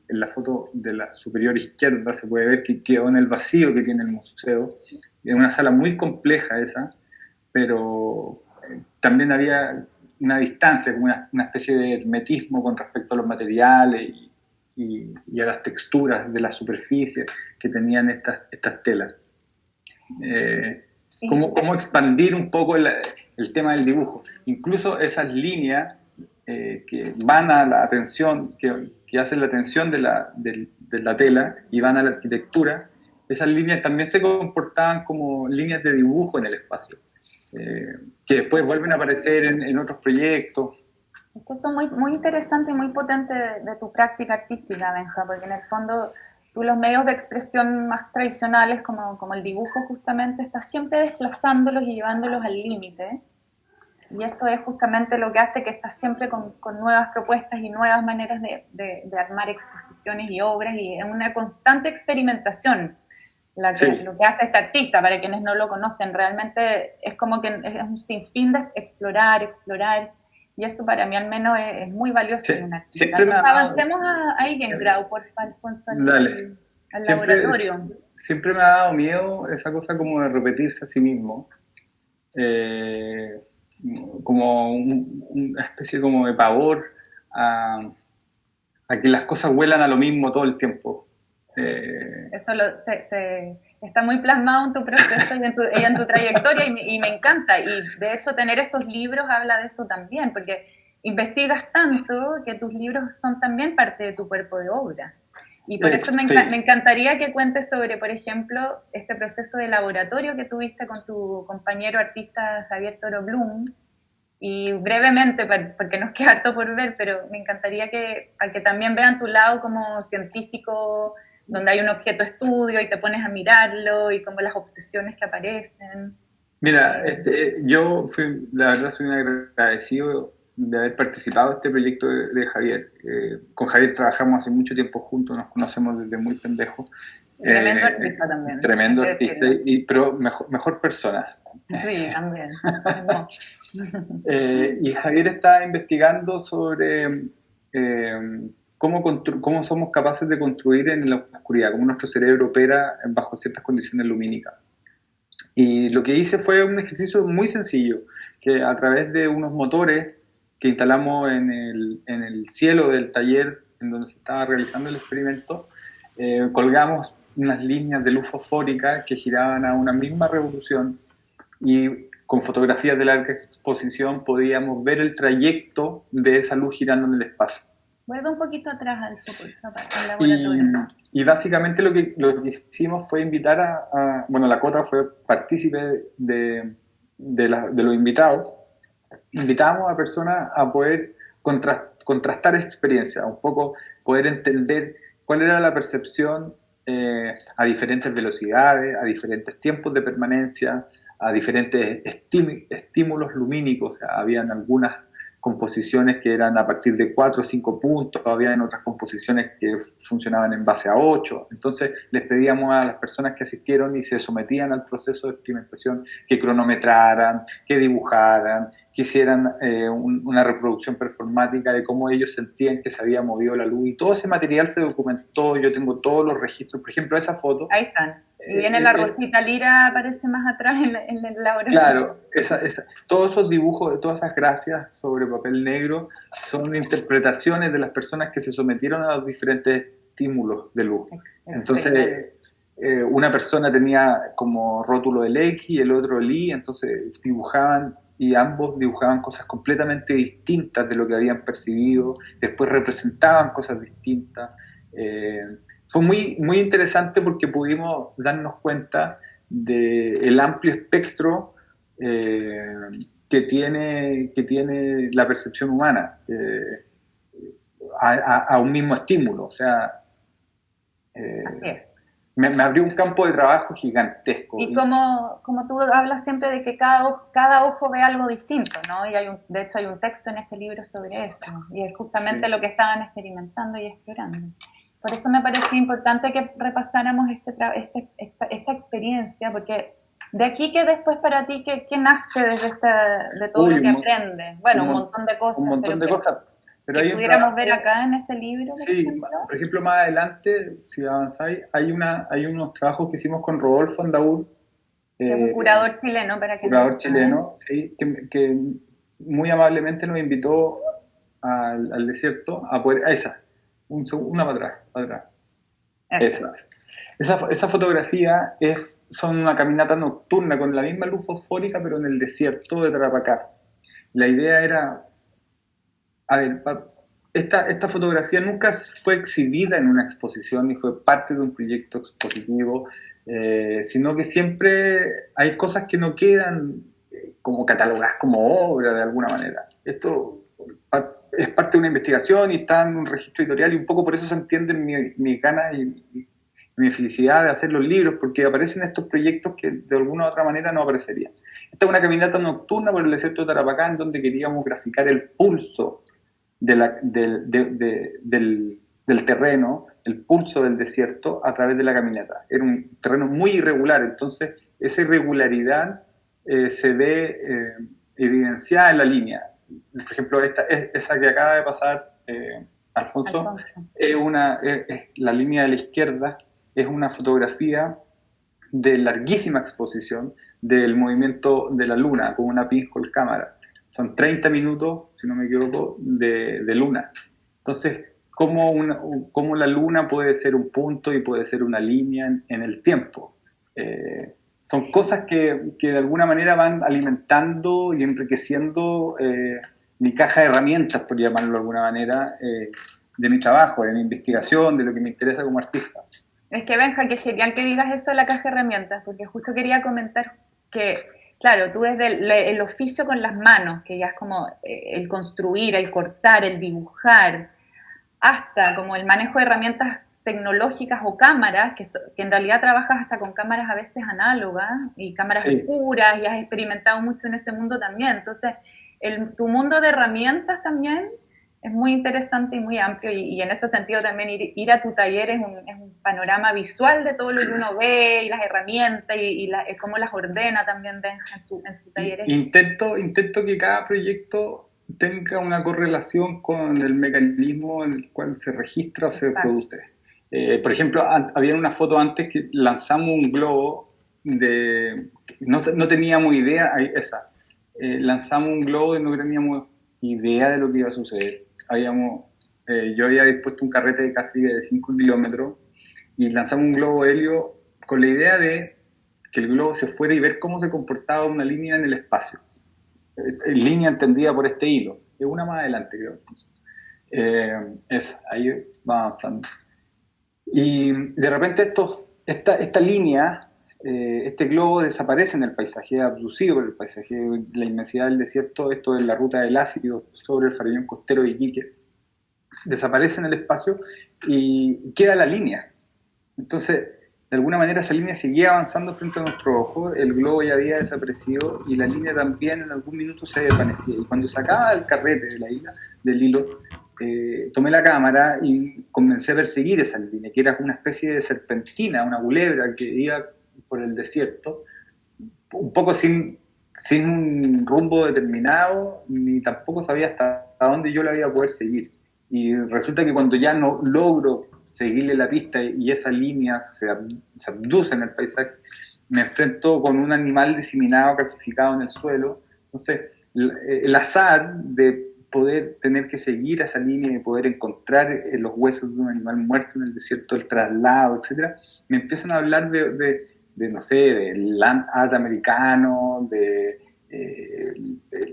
la foto de la superior izquierda se puede ver que quedó en el vacío que tiene el museo. Es una sala muy compleja esa, pero también había una distancia, como una especie de hermetismo con respecto a los materiales y a las texturas de la superficie que tenían estas telas. Cómo expandir un poco el tema del dibujo. Incluso esas líneas que van a la atención, que hacen la atención de la tela y van a la arquitectura, esas líneas también se comportaban como líneas de dibujo en el espacio, que después vuelven a aparecer en otros proyectos. Esto es muy, muy interesante y muy potente de tu práctica artística, Benja, porque en el fondo tú los medios de expresión más tradicionales, como el dibujo justamente, estás siempre desplazándolos y llevándolos al límite. Y eso es justamente lo que hace que estás siempre con nuevas propuestas y nuevas maneras de armar exposiciones y obras, y es una constante experimentación. Sí, lo que hace este artista, para quienes no lo conocen. Realmente es como que es un sinfín de explorar, explorar, y eso para mí al menos es muy valioso sí, en un artista. siempre me ha Entonces dado, avancemos a Eigengrau, por favor, Alfonso, dale, al siempre, laboratorio. siempre me ha dado miedo esa cosa como de repetirse a sí mismo, eh, como una especie como de pavor a que las cosas huelan a lo mismo todo el tiempo. Eh, Eso está muy plasmado en tu proceso y en tu trayectoria y me encanta. Y de hecho tener estos libros habla de eso también, porque investigas tanto que tus libros son también parte de tu cuerpo de obra. Y por eso me sí, encantaría que cuentes sobre, por ejemplo, este proceso de laboratorio que tuviste con tu compañero artista Javier Toro Blum. Y brevemente, porque nos queda harto por ver, pero me encantaría para que también vean tu lado como científico, donde hay un objeto de estudio y te pones a mirarlo y como las obsesiones que aparecen. mira, Eh, yo fui, la verdad soy un agradecido de haber participado en este proyecto de Javier. Con Javier trabajamos hace mucho tiempo juntos, nos conocemos desde muy pendejos. Tremendo artista también, hay Tremendo que artista, decirlo. pero mejor persona. Sí, también. Hermoso. Y Javier está investigando sobre cómo somos capaces de construir en la oscuridad, cómo nuestro cerebro opera bajo ciertas condiciones lumínicas. Y lo que hice fue un ejercicio muy sencillo, que a través de unos motores que instalamos en el cielo del taller en donde se estaba realizando el experimento, colgamos unas líneas de luz fosfórica que giraban a una misma revolución y con fotografías de larga exposición podíamos ver el trayecto de esa luz girando en el espacio. Vuelve un poquito atrás al Y, laboratorio. y básicamente lo que hicimos fue invitar bueno, la Cota fue partícipe de los invitados. Invitamos a personas a poder contrastar experiencias, un poco poder entender cuál era la percepción a diferentes velocidades, a diferentes tiempos de permanencia, a diferentes estímulos lumínicos. O sea, habían algunas composiciones que eran a partir de 4 o 5 puntos, había en otras composiciones que funcionaban en base a 8. Entonces les pedíamos a las personas que asistieron y se sometían al proceso de experimentación que cronometraran, que dibujaran, que hicieran una reproducción performática de cómo ellos sentían que se había movido la luz. Y todo ese material se documentó, yo tengo todos los registros. Por ejemplo, esa foto. Ahí están. Y viene la Rosita Lira, aparece más atrás en el laboratorio. Claro, todos esos dibujos, todas esas gracias sobre papel negro son interpretaciones de las personas que se sometieron a los diferentes estímulos de luz. Excelente. Entonces, una persona tenía como rótulo el X y el otro el Y, entonces dibujaban y ambos dibujaban cosas completamente distintas de lo que habían percibido, después representaban cosas distintas. Fue muy interesante porque pudimos darnos cuenta del amplio espectro que tiene la percepción humana a un mismo estímulo. O sea, Así eh, es. me abrió un campo de trabajo gigantesco. Y como tú hablas siempre de que cada ojo ve algo distinto, ¿no? Y de hecho hay un texto en este libro sobre eso, y es justamente Sí. lo que estaban experimentando y explorando. Por eso me parecía importante que repasáramos esta experiencia, porque de aquí que después para ti, ¿qué nace de todo Uy, lo que aprendes? Bueno, un, un montón de un cosas, montón pero de cosas. Pero que hay un pudiéramos ver trabajo, acá en este libro, por sí, ejemplo. por ejemplo, más adelante, si avanzáis, hay unos trabajos que hicimos con Rodolfo Andaur, Que es un curador chileno, para quienes no curador saben. chileno, ¿sí? que muy amablemente nos invitó al desierto a poder. A esa, una para atrás. Eso. Esa. Esa fotografía son una caminata nocturna con la misma luz fosfórica, pero en el desierto de Tarapacá. La idea era, a ver, esta fotografía nunca fue exhibida en una exposición ni fue parte de un proyecto expositivo, sino que siempre hay cosas que no quedan como catalogadas como obra de alguna manera. Esto es parte de una investigación y está en un registro editorial y un poco por eso se entienden mis ganas y mi felicidad de hacer los libros, porque aparecen estos proyectos que de alguna u otra manera no aparecerían. Esta es una caminata nocturna por el desierto de Tarapacá en donde queríamos graficar el pulso del terreno el pulso del desierto a través de la caminata. Era un terreno muy irregular, entonces esa irregularidad se ve evidenciada en la línea. Por ejemplo, esa que acaba de pasar, Alfonso, la línea de la izquierda es una fotografía de larguísima exposición del movimiento de la luna con una pinhole cámara. Son 30 minutos, si no me equivoco, de luna. Entonces, ¿cómo la luna puede ser un punto y puede ser una línea en el tiempo? Son cosas que de alguna manera van alimentando y enriqueciendo mi caja de herramientas, por llamarlo de alguna manera, de mi trabajo, de mi investigación, de lo que me interesa como artista. Es que Benja, qué genial que digas eso de la caja de herramientas, porque justo quería comentar que, claro, tú desde el oficio con las manos, que ya es como el construir, el cortar, el dibujar, hasta como el manejo de herramientas tecnológicas o cámaras, que en realidad trabajas hasta con cámaras a veces análogas y cámaras oscuras, y has experimentado mucho en ese mundo también. Entonces, tu mundo de herramientas también es muy interesante y muy amplio, y en ese sentido también ir a tu taller es un panorama visual de todo lo que uno ve y las herramientas y cómo las ordena también Benja en su taller. Intento que cada proyecto tenga una correlación con el mecanismo en el cual se registra o se produce. Por ejemplo, había una foto antes que lanzamos un globo no teníamos idea, lanzamos un globo y no teníamos idea de lo que iba a suceder. Yo había dispuesto un carrete de casi de 5 kilómetros y lanzamos un globo helio con la idea de que el globo se fuera y ver cómo se comportaba una línea en el espacio. Línea entendida por este hilo. Es una más adelante, creo. Ahí va avanzando. Y de repente esta línea, este globo desaparece en el paisaje, es abducido por el paisaje, la inmensidad del desierto. Esto es la ruta del ácido sobre el farallón costero de Iquique. Desaparece en el espacio y queda la línea. Entonces, de alguna manera esa línea seguía avanzando frente a nuestro ojo, el globo ya había desaparecido y la línea también en algún minuto se desvanecía. Y cuando sacaba el carrete de la isla, del hilo, tomé la cámara y comencé a perseguir esa línea, que era una especie de serpentina, una culebra que iba por el desierto, un poco sin un rumbo determinado, ni tampoco sabía hasta dónde yo la iba a poder seguir. Y resulta que cuando ya no logro seguirle la pista y esa línea se abduce en el paisaje, me enfrento con un animal diseminado, calcificado en el suelo. Entonces, el azar de poder tener que seguir esa línea y poder encontrar los huesos de un animal muerto en el desierto, el traslado, etcétera, me empiezan a hablar de no sé, del land art americano, de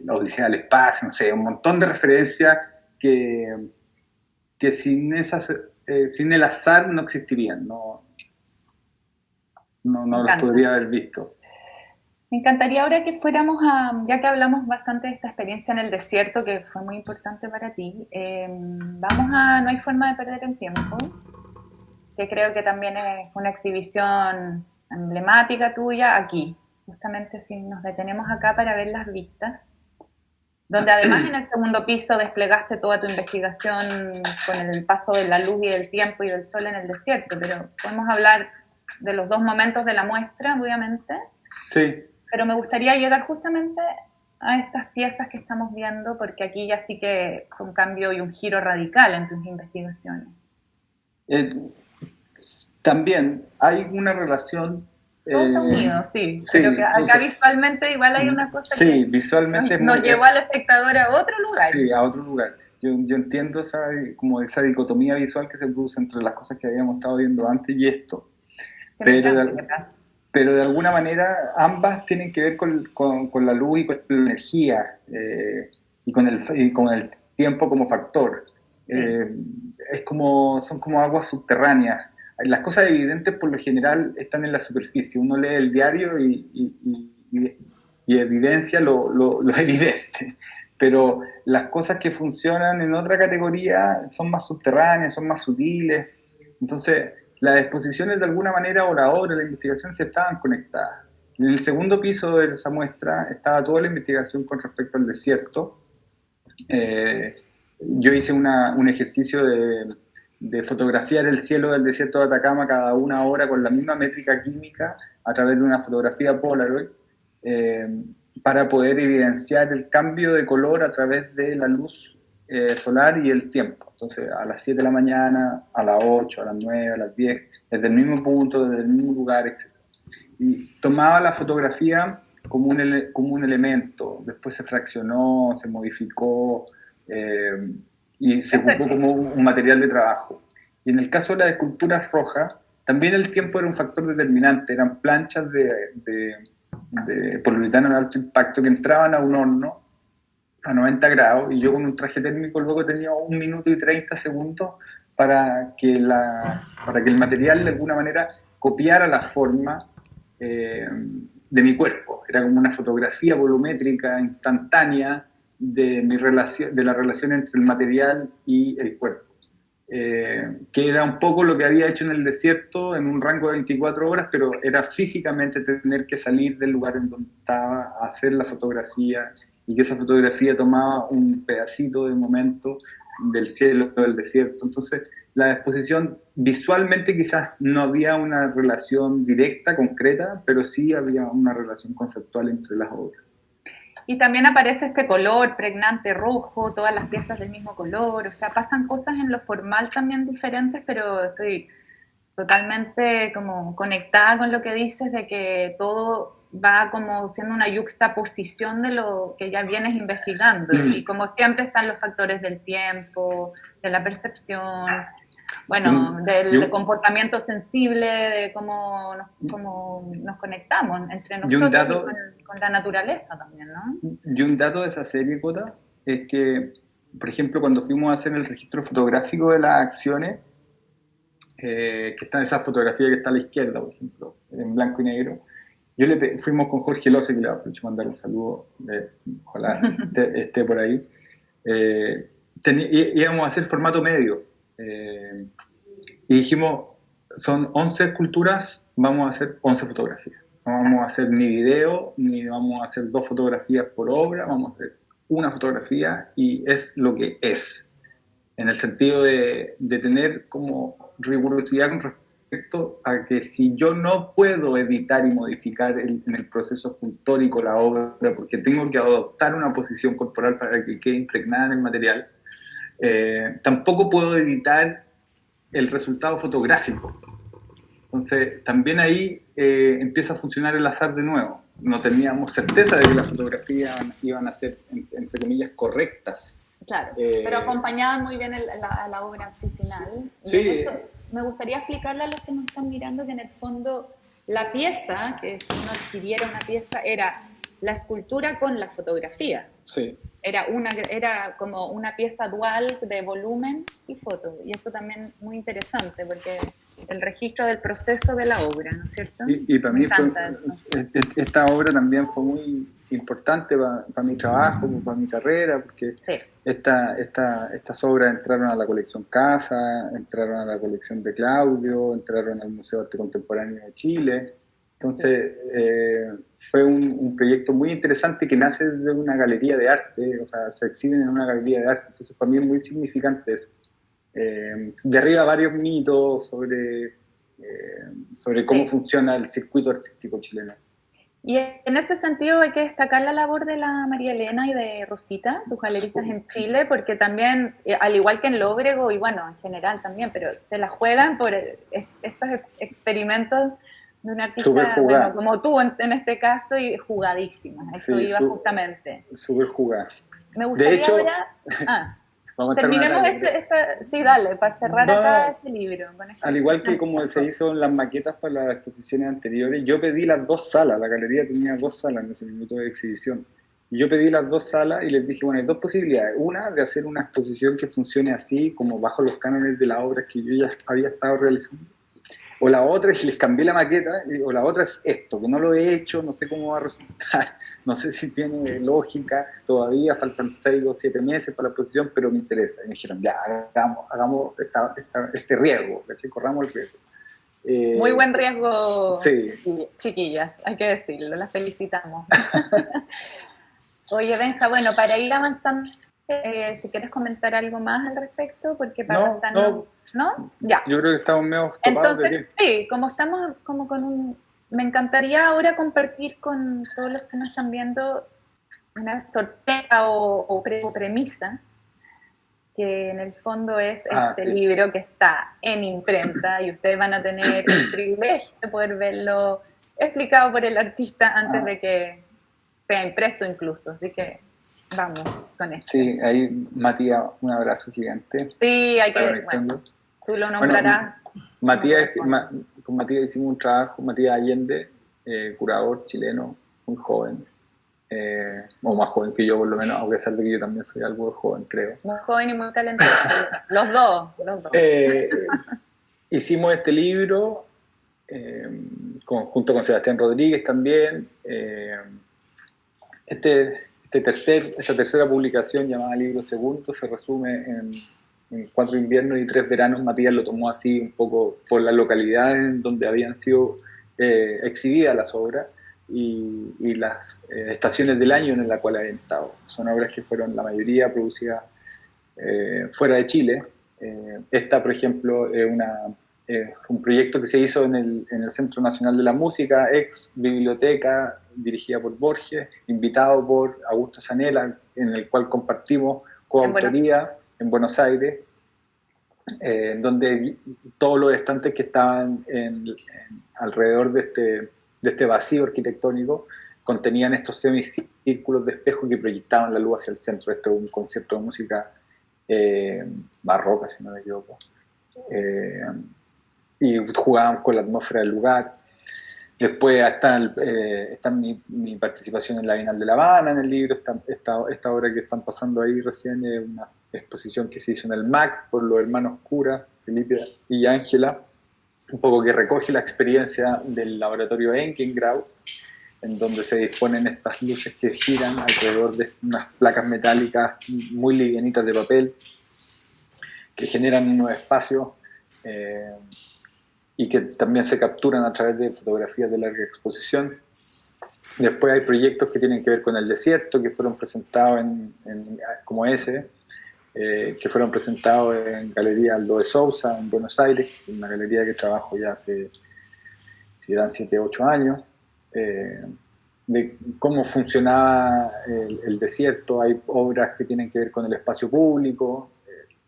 la Odisea del Espacio, no sé, un montón de referencias que sin el azar no existirían, no los podría haber visto. Me encantaría ahora que fuéramos ya que hablamos bastante de esta experiencia en el desierto, que fue muy importante para ti, vamos a No hay forma de perder el tiempo, que creo que también es una exhibición emblemática tuya aquí, justamente si nos detenemos acá para ver las vistas, donde además en el segundo piso desplegaste toda tu investigación con el paso de la luz y del tiempo y del sol en el desierto, pero podemos hablar de los dos momentos de la muestra, obviamente. Sí. Pero me gustaría llegar justamente a estas piezas que estamos viendo, porque aquí ya sí que fue un cambio y un giro radical en tus investigaciones. También hay una relación... Todo está unido, sí. Pero que acá visualmente igual hay una cosa que visualmente nos llevó al espectador a otro lugar. Sí, a otro lugar. Yo entiendo esa dicotomía visual que se produce entre las cosas que habíamos estado viendo antes y esto. Pero de alguna manera ambas tienen que ver con la luz y con la energía y con el tiempo como factor. Son como aguas subterráneas. Las cosas evidentes por lo general están en la superficie. Uno lee el diario y evidencia lo evidente. Pero las cosas que funcionan en otra categoría son más subterráneas, son más sutiles. Entonces, las exposiciones de alguna manera ahora la investigación se estaban conectadas. En el segundo piso de esa muestra estaba toda la investigación con respecto al desierto. Yo hice un ejercicio de fotografiar el cielo del desierto de Atacama cada una hora con la misma métrica química a través de una fotografía Polaroid, para poder evidenciar el cambio de color a través de la luz solar y el tiempo. Entonces, a las 7 de la mañana, a las 8, a las 9, a las 10, desde el mismo punto, desde el mismo lugar, etc. Y tomaba la fotografía como un elemento, después se fraccionó, se modificó, y se ocupó como un material de trabajo. Y en el caso de las esculturas rojas, también el tiempo era un factor determinante, eran planchas de poliuretano de alto impacto que entraban a un horno a 90 grados, y yo con un traje térmico luego tenía 1 minuto y 30 segundos para que el material de alguna manera copiara la forma de mi cuerpo. Era como una fotografía volumétrica, instantánea, de la relación entre el material y el cuerpo. Que era un poco lo que había hecho en el desierto en un rango de 24 horas, pero era físicamente tener que salir del lugar en donde estaba, a hacer la fotografía, y que esa fotografía tomaba un pedacito de momento del cielo del desierto. Entonces, la exposición visualmente quizás no había una relación directa, concreta, pero sí había una relación conceptual entre las obras. Y también aparece este color pregnante rojo, todas las piezas del mismo color, o sea, pasan cosas en lo formal también diferentes, pero estoy totalmente como conectada con lo que dices de que todo va como siendo una yuxtaposición de lo que ya vienes investigando, y como siempre están los factores del tiempo, de la percepción, bueno, del comportamiento sensible, de cómo nos conectamos entre nosotros y con la naturaleza también, ¿no? Y un dato de esa serie, Cota, es que, por ejemplo, cuando fuimos a hacer el registro fotográfico de las acciones, que está en esa fotografía que está a la izquierda, por ejemplo, en blanco y negro, fuimos con Jorge Lose, que le aprovecho mandar un saludo, ojalá esté por ahí, íbamos a hacer formato medio, y dijimos, son 11 esculturas, vamos a hacer 11 fotografías. No vamos a hacer ni video, ni vamos a hacer 2 fotografías por obra, vamos a hacer una fotografía y es lo que es. En el sentido de tener como rigurosidad con respecto a que si yo no puedo editar y modificar en el proceso escultórico la obra, porque tengo que adoptar una posición corporal para que quede impregnada en el material, tampoco puedo editar el resultado fotográfico. Entonces, también ahí empieza a funcionar el azar de nuevo. No teníamos certeza de que las fotografías iban a ser, entre comillas, correctas. Claro, pero acompañaban muy bien a la obra así final. Sí. Y en eso me gustaría explicarle a los que nos están mirando que en el fondo la pieza, que si uno adquiriera una pieza, era la escultura con la fotografía. Sí. Era como una pieza dual de volumen y foto. Y eso también muy interesante, porque el registro del proceso de la obra, ¿no es cierto? Y para mí esta obra también fue muy importante para mi trabajo, para mi carrera, porque sí. Estas obras entraron a la colección Casa, entraron a la colección de Claudio, entraron al Museo de Arte Contemporáneo de Chile. Entonces, fue un proyecto muy interesante que nace de una galería de arte, o sea, se exhiben en una galería de arte. Entonces, para mí es muy significante eso. Derriba varios mitos sobre cómo funciona el circuito artístico chileno. Y en ese sentido hay que destacar la labor de la María Elena y de Rosita, tus galeristas en Chile, porque también, al igual que en Lóbrego, y bueno, en general también, pero se la juegan por estos experimentos de un artista bueno, como tú en este caso, y jugadísima, eso sí, iba justamente. Súper jugada. Me gustaría de hecho, ahora... terminemos sí, dale, para cerrar acá este libro. Al igual que como se hizo en las maquetas para las exposiciones anteriores, yo pedí las 2 salas, la galería tenía 2 salas en ese minuto de exhibición. Y yo pedí las 2 salas y les dije, bueno, hay 2 posibilidades. Una, de hacer una exposición que funcione así, como bajo los cánones de la obra que yo ya había estado realizando. O la otra es que les cambié la maqueta, o la otra es esto, que no lo he hecho, no sé cómo va a resultar, no sé si tiene lógica, todavía faltan 6 o 7 meses para la exposición, pero me interesa. Y me dijeron, ya, hagamos este riesgo, corramos el riesgo. Muy buen riesgo, sí. Chiquillas, hay que decirlo, las felicitamos. Oye, Benja, bueno, para ir avanzando, si quieres comentar algo más al respecto, porque para pasarnos... ¿no? Ya. Yo creo que estamos medio topados de Entonces, sí, como estamos como con un... Me encantaría ahora compartir con todos los que nos están viendo una sorpresa o premisa, que en el fondo es este sí. libro que está en imprenta y ustedes van a tener el privilegio de poder verlo explicado por el artista antes de que sea impreso incluso. Así que vamos con esto. Sí, ahí Matías, un abrazo gigante. Sí, hay que, bueno, tú lo nombrarás. Matías, con Matías hicimos un trabajo, Matías Allende, curador chileno, muy joven, o más joven que yo por lo menos, a pesar de que yo también soy algo joven, creo. Muy joven y muy talentoso. Los dos. Hicimos este libro junto con Sebastián Rodríguez también. Esta tercera publicación llamada Libro Segundo se resume en 4 inviernos y 3 veranos. Matías lo tomó así un poco por las localidades en donde habían sido exhibidas las obras y las estaciones del año en la cual habían estado. Son obras que fueron la mayoría producidas fuera de Chile. Esta, por ejemplo, es un proyecto que se hizo en el Centro Nacional de la Música, ex biblioteca dirigida por Borges, invitado por Augusto Zanella, en el cual compartimos coautoría en Buenos Aires, donde todos los estantes que estaban alrededor de este vacío arquitectónico contenían estos semicírculos de espejo que proyectaban la luz hacia el centro. Esto es un concierto de música barroca, si no me equivoco. Y jugábamos con la atmósfera del lugar. Después está mi participación en la Bienal de La Habana, en el libro, esta obra que están pasando ahí recién es una exposición que se hizo en el MAC por los hermanos Cura, Felipe y Ángela, un poco que recoge la experiencia del laboratorio Enkengrau, en donde se disponen estas luces que giran alrededor de unas placas metálicas muy livianitas de papel, que generan unos espacios y que también se capturan a través de fotografías de larga exposición. Después hay proyectos que tienen que ver con el desierto, que fueron presentados como ese, que fueron presentados en Galería Aldo de Sousa, en Buenos Aires, una galería que trabajo ya hace, si eran 7 o 8 años, de cómo funcionaba el desierto. Hay obras que tienen que ver con el espacio público,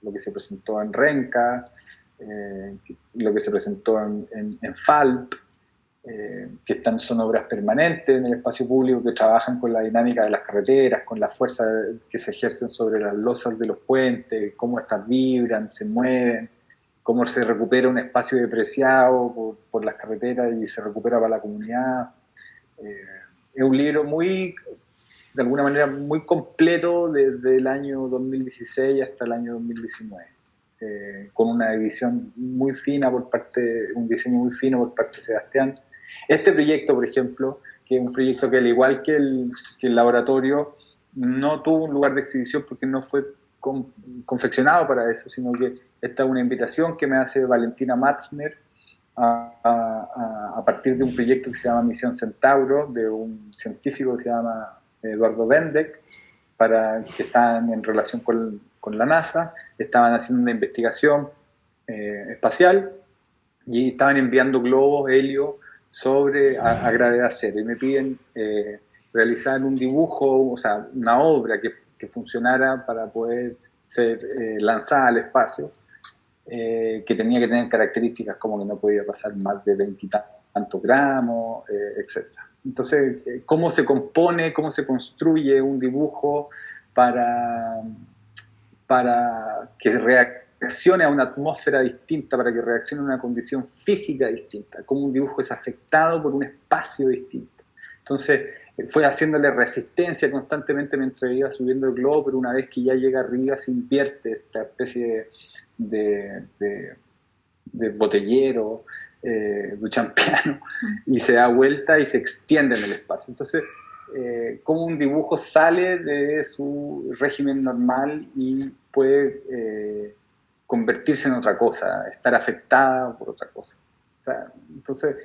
lo que se presentó en Renca, lo que se presentó en FALP, que son obras permanentes en el espacio público, que trabajan con la dinámica de las carreteras, con la fuerza que se ejercen sobre las losas de los puentes, cómo estas vibran, se mueven, cómo se recupera un espacio depreciado por las carreteras y se recupera para la comunidad. Es un libro de alguna manera muy completo desde el año 2016 hasta el año 2019. Con una edición muy fina un diseño muy fino por parte de Sebastián. Este proyecto, por ejemplo, que es un proyecto que al igual que el laboratorio, no tuvo un lugar de exhibición porque no fue confeccionado para eso, sino que esta es una invitación que me hace Valentina Matzner a partir de un proyecto que se llama Misión Centauro, de un científico que se llama Eduardo Bendek, que está en relación con la NASA. Estaban haciendo una investigación espacial y estaban enviando globos helio a gravedad cero, y me piden realizar un dibujo, o sea, una obra que funcionara para poder ser lanzada al espacio, que tenía que tener características como que no podía pasar más de 20 y tantos gramos, etc. Entonces, ¿cómo se compone, cómo se construye un dibujo para que reaccione a una atmósfera distinta, para que reaccione a una condición física distinta? Cómo un dibujo es afectado por un espacio distinto. Entonces, fue haciéndole resistencia constantemente mientras iba subiendo el globo, pero una vez que ya llega arriba se invierte esta especie de botellero, duchampiano, y se da vuelta y se extiende en el espacio. Entonces, cómo un dibujo sale de su régimen normal y puede convertirse en otra cosa, estar afectada por otra cosa. O sea, entonces,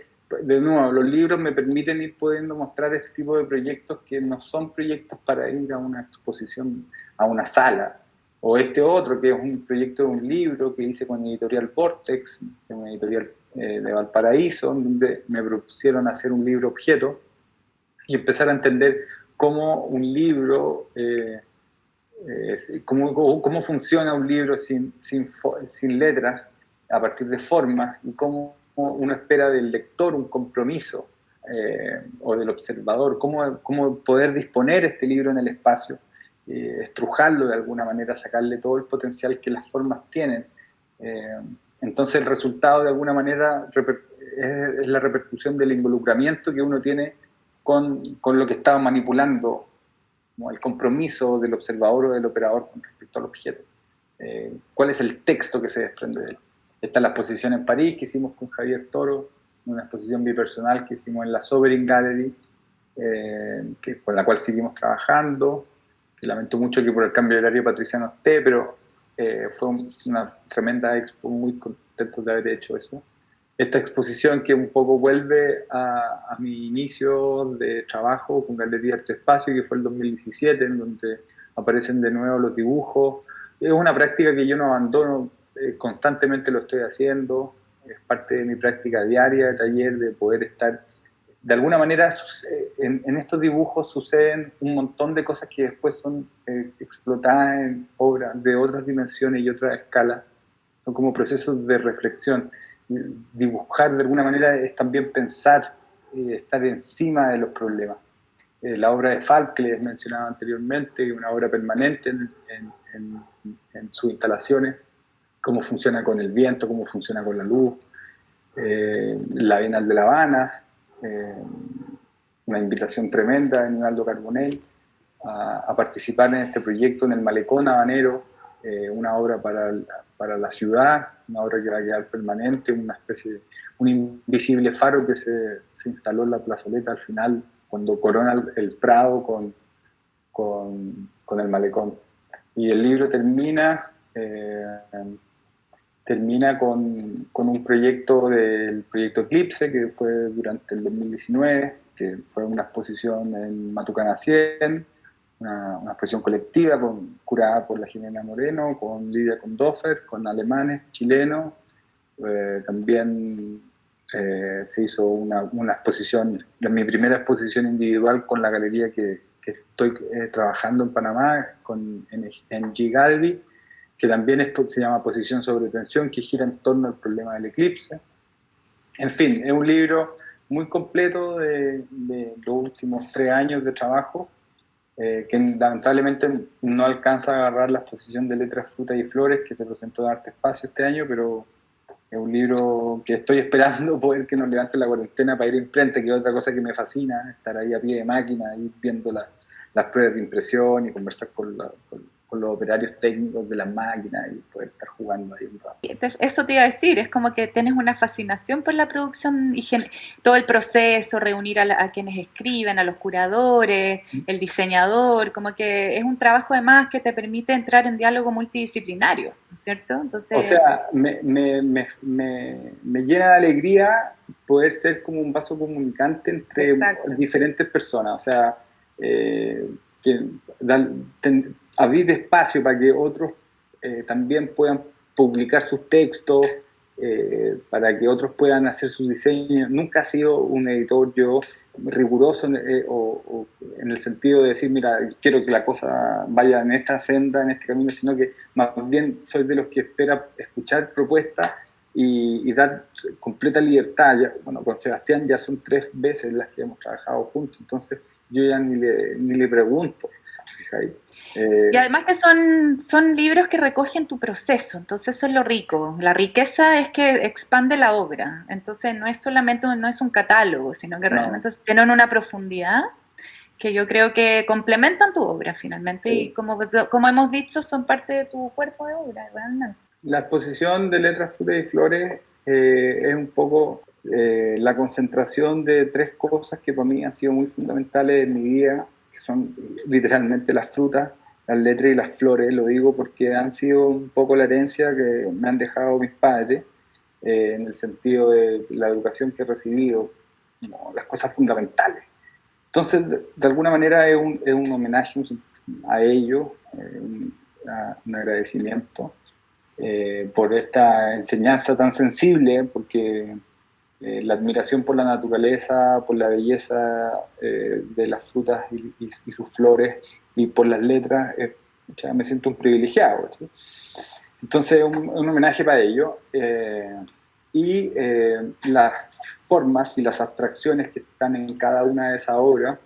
de nuevo, los libros me permiten ir pudiendo mostrar este tipo de proyectos que no son proyectos para ir a una exposición, a una sala, O este otro, que es un proyecto de un libro que hice con Editorial Vortex, una editorial de Valparaíso, donde me propusieron hacer un libro objeto y empezar a entender cómo un libro, cómo funciona un libro sin letras, a partir de formas, y cómo uno espera del lector un compromiso, o del observador, cómo poder disponer este libro en el espacio, estrujarlo de alguna manera, sacarle todo el potencial que las formas tienen. Eh, entonces el resultado de alguna manera es la repercusión del involucramiento que uno tiene con lo que estaba manipulando, como el compromiso del observador o del operador con respecto al objeto. ¿Cuál es el texto que se desprende de él? Está la exposición en París que hicimos con Javier Toro, una exposición bipersonal que hicimos en la Sovereign Gallery, con la cual seguimos trabajando. Lamento mucho que por el cambio de horario Patricia no esté, pero fue una tremenda expo, muy contento de haber hecho eso. Esta exposición que un poco vuelve a mi inicio de trabajo con Galería Arte Espacio, que fue el 2017, en donde aparecen de nuevo los dibujos. Es una práctica que yo no abandono, constantemente lo estoy haciendo, es parte de mi práctica diaria de taller, de poder estar. De alguna manera, en estos dibujos suceden un montón de cosas que después son explotadas en obras de otras dimensiones y otras escalas. Son como procesos de reflexión. Dibujar de alguna manera es también pensar, estar encima de los problemas. La obra de Falk, que les mencionaba anteriormente, una obra permanente en sus instalaciones, cómo funciona con el viento, cómo funciona con la luz. La Bienal de La Habana, una invitación tremenda de Nivaldo Carbonell a participar en este proyecto en el Malecón Habanero, una obra para la ciudad, una obra que va a quedar permanente, una especie de un invisible faro que se instaló en la plazoleta al final, cuando corona el Prado con el Malecón. Y el libro termina con un proyecto del proyecto Eclipse, que fue durante el 2019, que fue una exposición en Matucana 100, una exposición colectiva curada por la Jimena Moreno, con Lidia Condoffer, con alemanes, chilenos. También se hizo una exposición, mi primera exposición individual con la galería que estoy trabajando en Panamá, en G Gallery, que también se llama Posición sobre Tensión, que gira en torno al problema del eclipse. En fin, es un libro muy completo de los últimos 3 años de trabajo, que lamentablemente no alcanza a agarrar la exposición de Letras, Frutas y Flores que se presentó en Arte Espacio este año, pero es un libro que estoy esperando poder que nos levante la cuarentena para ir a imprenta, que es otra cosa que me fascina, estar ahí a pie de máquina, ir viendo las pruebas de impresión y conversar con los operarios técnicos de las máquinas y poder estar jugando ahí un rato. Eso te iba a decir, es como que tienes una fascinación por la producción y todo el proceso, reunir a quienes escriben, a los curadores, el diseñador, como que es un trabajo además que te permite entrar en diálogo multidisciplinario, ¿no es cierto? Entonces, o sea, me llena de alegría poder ser como un vaso comunicante entre exacto. diferentes personas, o sea, que abrir espacio para que otros también puedan publicar sus textos, para que otros puedan hacer sus diseños. Nunca he sido un editor yo riguroso o en el sentido de decir, mira, quiero que la cosa vaya en esta senda, en este camino, sino que más bien soy de los que espera escuchar propuestas y dar completa libertad. Bueno, con Sebastián ya son 3 veces las que hemos trabajado juntos, entonces yo ya ni le pregunto. Y además que son libros que recogen tu proceso, entonces eso es lo rico. La riqueza es que expande la obra, entonces no es solamente no es un catálogo, sino que realmente tienen una profundidad que yo creo que complementan tu obra finalmente, sí. Y como hemos dicho, son parte de tu cuerpo de obra, realmente. La exposición de Letras, Frutas y Flores es un poco la concentración de 3 cosas que para mí han sido muy fundamentales en mi vida, que son literalmente las frutas, las letras y las flores. Lo digo porque han sido un poco la herencia que me han dejado mis padres, en el sentido de la educación que he recibido, las cosas fundamentales. Entonces, de alguna manera es un homenaje a ellos, un agradecimiento por esta enseñanza tan sensible, porque la admiración por la naturaleza, por la belleza de las frutas y sus flores y por las letras, ya me siento un privilegiado, ¿sí? Entonces, un homenaje para ello. Y las formas y las abstracciones que están en cada una de esas obras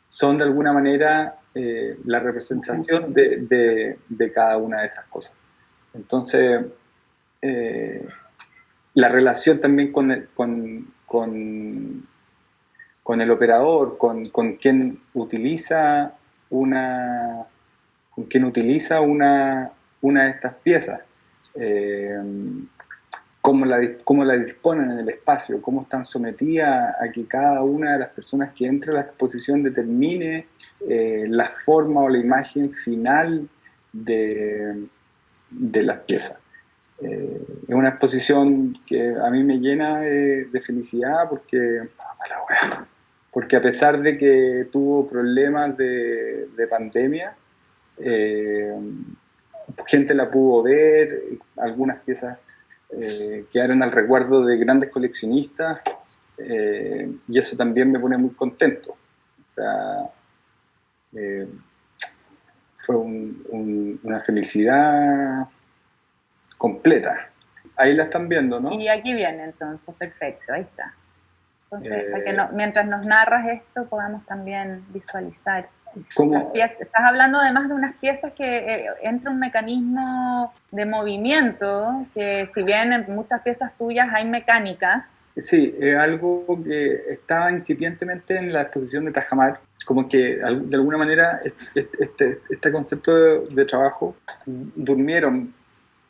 son de alguna manera la representación de cada una de esas cosas. Entonces, la relación también con el operador, con quien utiliza una de estas piezas, cómo la disponen en el espacio, cómo están sometidas a que cada una de las personas que entra a la exposición determine la forma o la imagen final de las piezas. Es una exposición que a mí me llena de felicidad porque a pesar de que tuvo problemas de pandemia, gente la pudo ver, algunas piezas quedaron al recuerdo de grandes coleccionistas, y eso también me pone muy contento. O sea, fue una felicidad completa. Ahí la están viendo, ¿no? Y aquí viene entonces, perfecto, ahí está. Entonces, para que mientras nos narras esto podamos también visualizar. Estás hablando además de unas piezas que entra un mecanismo de movimiento, que si bien en muchas piezas tuyas hay mecánicas. Sí, es algo que estaba incipientemente en la exposición de Tajamar, como que de alguna manera este concepto de trabajo durmieron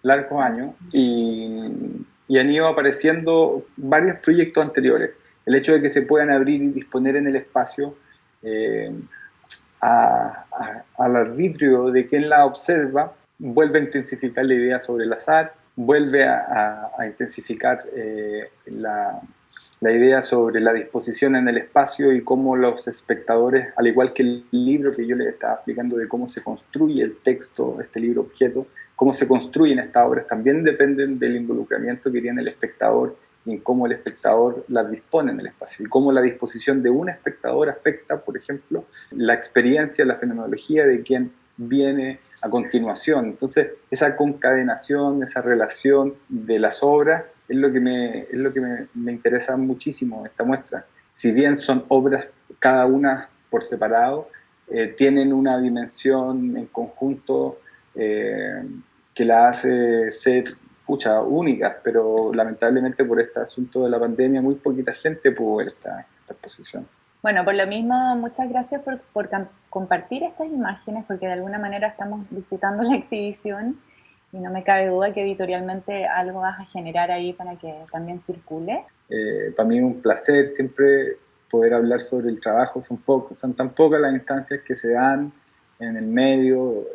largos años y han ido apareciendo varios proyectos anteriores. El hecho de que se puedan abrir y disponer en el espacio al arbitrio de quien la observa, vuelve a intensificar la idea sobre el azar, vuelve a intensificar la idea sobre la disposición en el espacio y cómo los espectadores, al igual que el libro que yo les estaba explicando de cómo se construye el texto, este libro objeto, cómo se construyen estas obras, también dependen del involucramiento que tiene el espectador y en cómo el espectador las dispone en el espacio y cómo la disposición de un espectador afecta, por ejemplo, la experiencia, la fenomenología de quien viene a continuación. Entonces, esa concadenación, esa relación de las obras es lo que me interesa muchísimo esta muestra. Si bien son obras cada una por separado, tienen una dimensión en conjunto que la hace ser únicas, pero lamentablemente por este asunto de la pandemia muy poquita gente pudo ver esta exposición. Bueno, por lo mismo, muchas gracias por compartir estas imágenes, porque de alguna manera estamos visitando la exhibición y no me cabe duda que editorialmente algo vas a generar ahí para que también circule. Para mí es un placer siempre poder hablar sobre el trabajo. Son tan pocas las instancias que se dan en el medio,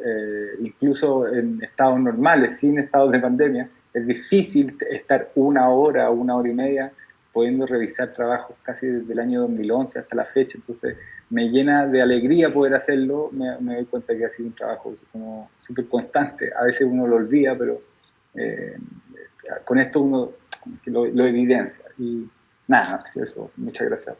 incluso en estados normales, sin estados de pandemia. Es difícil estar una hora y media pudiendo revisar trabajos casi desde el año 2011 hasta la fecha. Entonces me llena de alegría poder hacerlo. Me doy cuenta que ha sido un trabajo como súper constante. A veces uno lo olvida, pero con esto uno lo evidencia. Y nada, eso. Muchas gracias.